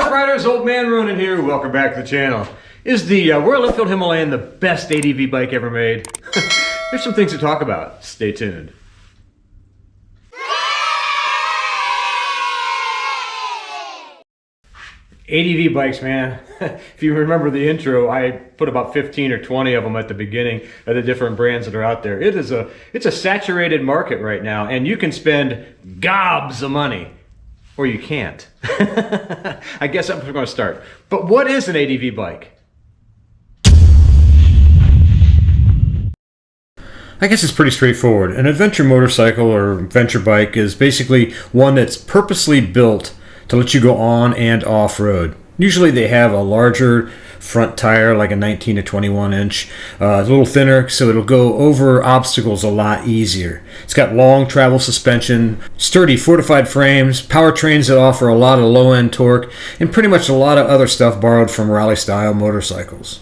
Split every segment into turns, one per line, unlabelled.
up, riders? Old Man Ronin here. Welcome back to the channel. Is the Royal Enfield Himalayan the best ADV bike ever made? There's some things to talk about. Stay tuned. ADV bikes, man. If you remember the intro, I put about 15 or 20 of them at the beginning of the different brands that are out there. It's a saturated market right now, and you can spend gobs of money, or you can't. I guess I'm going to start. But what is an ADV bike? I guess it's pretty straightforward. An adventure motorcycle or adventure bike is basically one that's purposely built to let you go on and off-road. Usually they have a larger front tire, like a 19 to 21 inch, a little thinner, so it'll go over obstacles a lot easier. It's got long travel suspension, sturdy fortified frames, powertrains that offer a lot of low-end torque, and pretty much a lot of other stuff borrowed from rally-style motorcycles.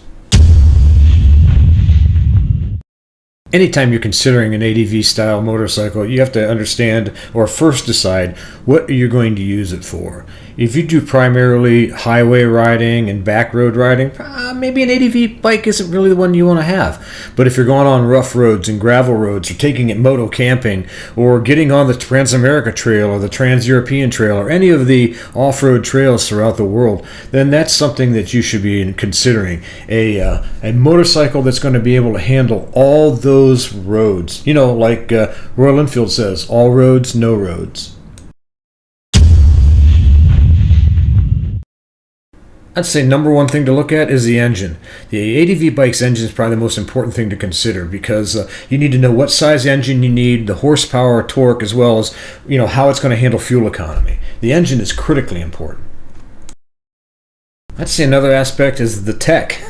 Anytime you're considering an ADV style motorcycle, you have to understand or first decide what you're going to use it for. If you do primarily highway riding and back road riding, maybe an ADV bike isn't really the one you want to have. But if you're going on rough roads and gravel roads, or taking it moto camping, or getting on the Trans-America Trail or the Trans-European Trail or any of the off-road trails throughout the world, then that's something that you should be considering. A motorcycle that's going to be able to handle all those roads. You know, like Royal Enfield says, all roads, no roads. I'd say number one thing to look at is the engine. The ADV bike's engine is probably the most important thing to consider, because you need to know what size engine you need, the horsepower, torque, as well as how it's going to handle fuel economy. The engine is critically important. I'd say another aspect is the tech.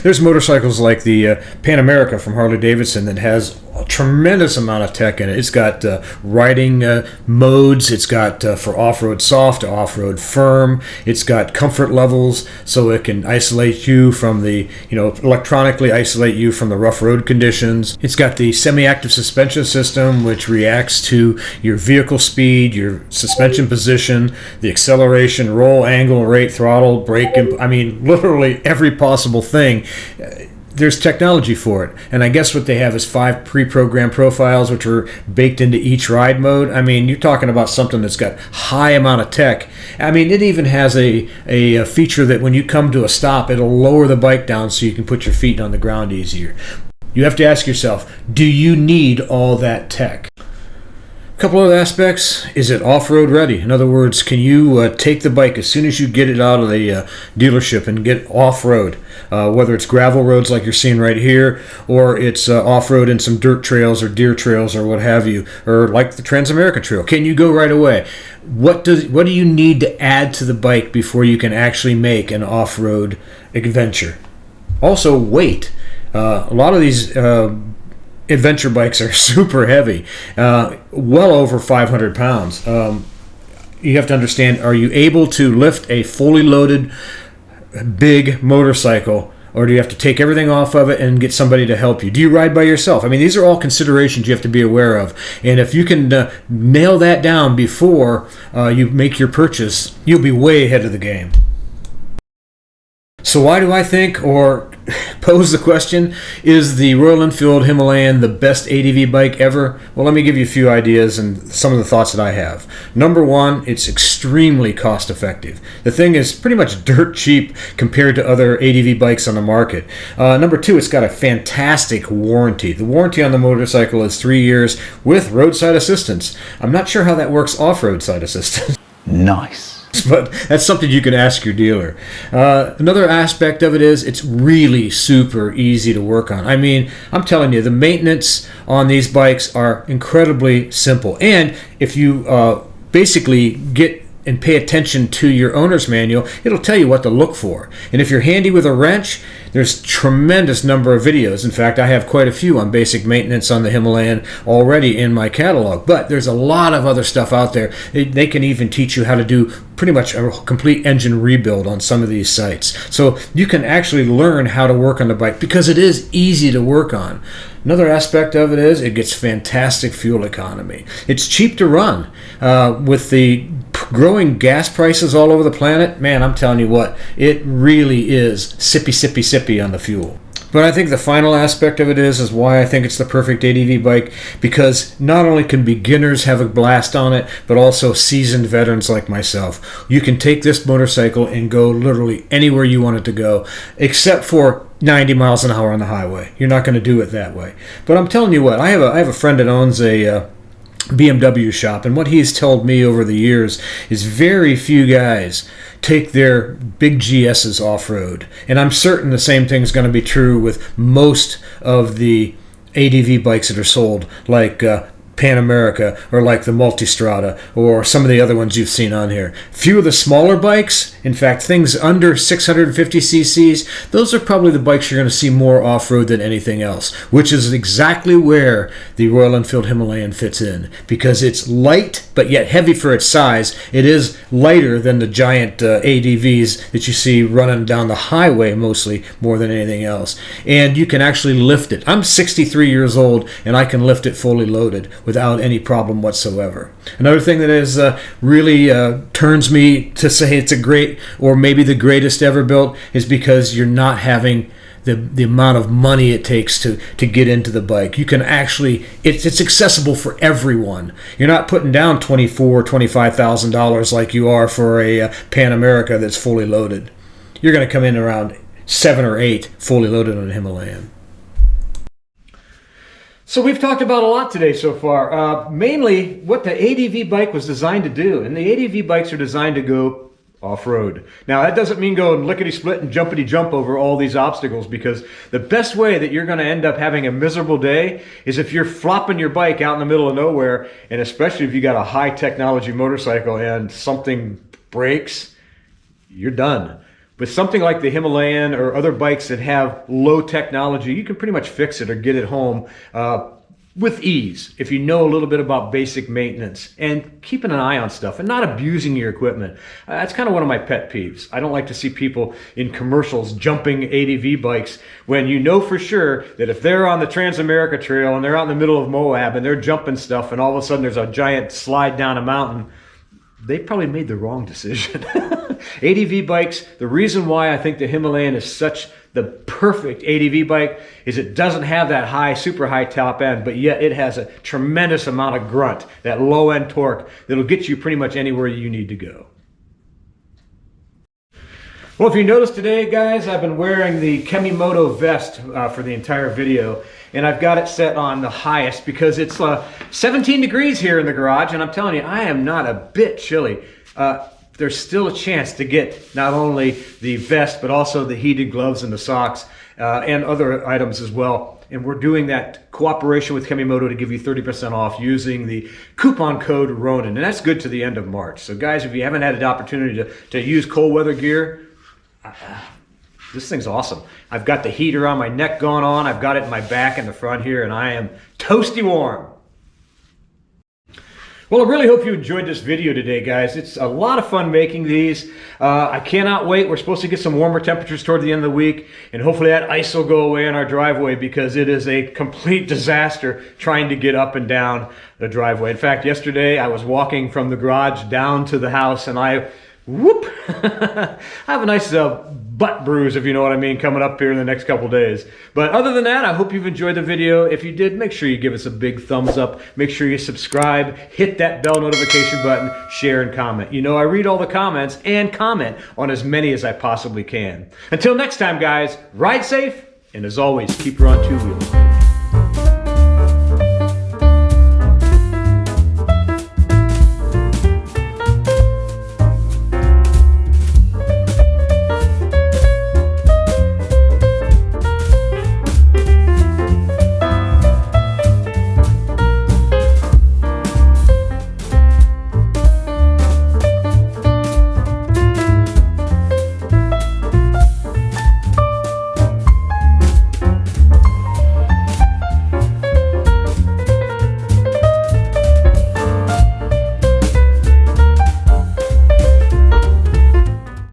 There's motorcycles like the Pan America from Harley Davidson that has a tremendous amount of tech in it. It's got riding modes. It's got for off-road soft to off-road firm. It's got comfort levels, so it can isolate you from the, electronically isolate you from the rough road conditions. It's got the semi-active suspension system, which reacts to your vehicle speed, your suspension position, the acceleration, roll, angle, rate, throttle, brake. Literally every possible thing. There's technology for it. And I guess what they have is 5 pre-programmed profiles, which are baked into each ride mode. You're talking about something that's got high amount of tech. It even has a feature that when you come to a stop, it'll lower the bike down so you can put your feet on the ground easier. You have to ask yourself, do you need all that tech? A couple other aspects. Is it off-road ready? In other words, can you take the bike as soon as you get it out of the dealership and get off-road? Whether it's gravel roads like you're seeing right here, or it's off-road in some dirt trails or deer trails or what have you, or like the Trans-America Trail. Can you go right away? What do you need to add to the bike before you can actually make an off-road adventure? Also, weight. A lot of these adventure bikes are super heavy, well over 500 pounds. You have to understand, are you able to lift a fully loaded big motorcycle, or do you have to take everything off of it and get somebody to help you? Do you ride by yourself? These are all considerations you have to be aware of. And if you can nail that down before you make your purchase, you'll be way ahead of the game. So why do I think, or pose the question, is the Royal Enfield Himalayan the best ADV bike ever? Well, let me give you a few ideas and some of the thoughts that I have. Number one, it's extremely cost effective. The thing is pretty much dirt cheap compared to other ADV bikes on the market. Number two, it's got a fantastic warranty. The warranty on the motorcycle is 3 years with roadside assistance. I'm not sure how that works off-road side assistance.
Nice.
But that's something you can ask your dealer. Another aspect of it is it's really super easy to work on. I'm telling you, the maintenance on these bikes are incredibly simple. And if you basically get and pay attention to your owner's manual, it'll tell you what to look for. And if you're handy with a wrench, there's tremendous number of videos. In fact, I have quite a few on basic maintenance on the Himalayan already in my catalog. But there's a lot of other stuff out there. They can even teach you how to do pretty much a complete engine rebuild on some of these sites. So you can actually learn how to work on the bike because it is easy to work on. Another aspect of it is it gets fantastic fuel economy. It's cheap to run with the growing gas prices all over the planet, man, I'm telling you what, it really is sippy, sippy, sippy on the fuel. But I think the final aspect of it is why I think it's the perfect ADV bike, because not only can beginners have a blast on it, but also seasoned veterans like myself. You can take this motorcycle and go literally anywhere you want it to go, except for 90 miles an hour on the highway. You're not going to do it that way. But I'm telling you what, I have a friend that owns a BMW shop, and what he's told me over the years is very few guys take their big GSs off-road, and I'm certain the same thing is going to be true with most of the ADV bikes that are sold, like Pan America, or like the Multistrada, or some of the other ones you've seen on here. Few of the smaller bikes, in fact things under 650 cc's, those are probably the bikes you're going to see more off-road than anything else, which is exactly where the Royal Enfield Himalayan fits in, because it's light but yet heavy for its size. It is lighter than the giant ADVs that you see running down the highway mostly, more than anything else, and you can actually lift it. I'm 63 years old and I can lift it fully loaded without any problem whatsoever. Another thing that is really turns me to say it's a great, or maybe the greatest ever built, is because you're not having the amount of money it takes to get into the bike. You can actually, it's accessible for everyone. You're not putting down $25,000 like you are for a Pan America that's fully loaded. You're going to come in around 7 or 8 fully loaded on a Himalayan. So we've talked about a lot today so far, mainly what the ADV bike was designed to do. And the ADV bikes are designed to go off-road. Now that doesn't mean go and lickety-split and jumpity-jump over all these obstacles, because the best way that you're going to end up having a miserable day is if you're flopping your bike out in the middle of nowhere, and especially if you got a high-technology motorcycle and something breaks, you're done. With something like the Himalayan or other bikes that have low technology, you can pretty much fix it or get it home with ease if you know a little bit about basic maintenance and keeping an eye on stuff and not abusing your equipment. That's kind of one of my pet peeves. I don't like to see people in commercials jumping ADV bikes when you know for sure that if they're on the Trans-America Trail and they're out in the middle of Moab and they're jumping stuff and all of a sudden there's a giant slide down a mountain, they probably made the wrong decision. ADV bikes, the reason why I think the Himalayan is such the perfect ADV bike is it doesn't have that high, super high top end, but yet it has a tremendous amount of grunt, that low end torque that'll get you pretty much anywhere you need to go. Well, if you noticed today, guys, I've been wearing the Kemimoto vest for the entire video, and I've got it set on the highest because it's 17 degrees here in the garage, and I'm telling you, I am not a bit chilly. There's still a chance to get not only the vest, but also the heated gloves and the socks and other items as well. And we're doing that cooperation with Kemimoto to give you 30% off using the coupon code Ronin, and that's good to the end of March. So guys, if you haven't had an opportunity to use cold weather gear, this thing's awesome. I've got the heater on my neck going on. I've got it in my back and the front here, and I am toasty warm. Well, I really hope you enjoyed this video today, guys. It's a lot of fun making these. I cannot wait. We're supposed to get some warmer temperatures toward the end of the week, and hopefully that ice will go away in our driveway, because it is a complete disaster trying to get up and down the driveway. In fact, yesterday I was walking from the garage down to the house, and I have a nice butt bruise, if you know what I mean, coming up here in the next couple days. But other than that, I hope you've enjoyed the video. If you did, make sure you give us a big thumbs up. Make sure you subscribe, hit that bell notification button, share and comment. You know I read all the comments and comment on as many as I possibly can. Until next time, guys, ride safe, and as always, keep her on two wheels.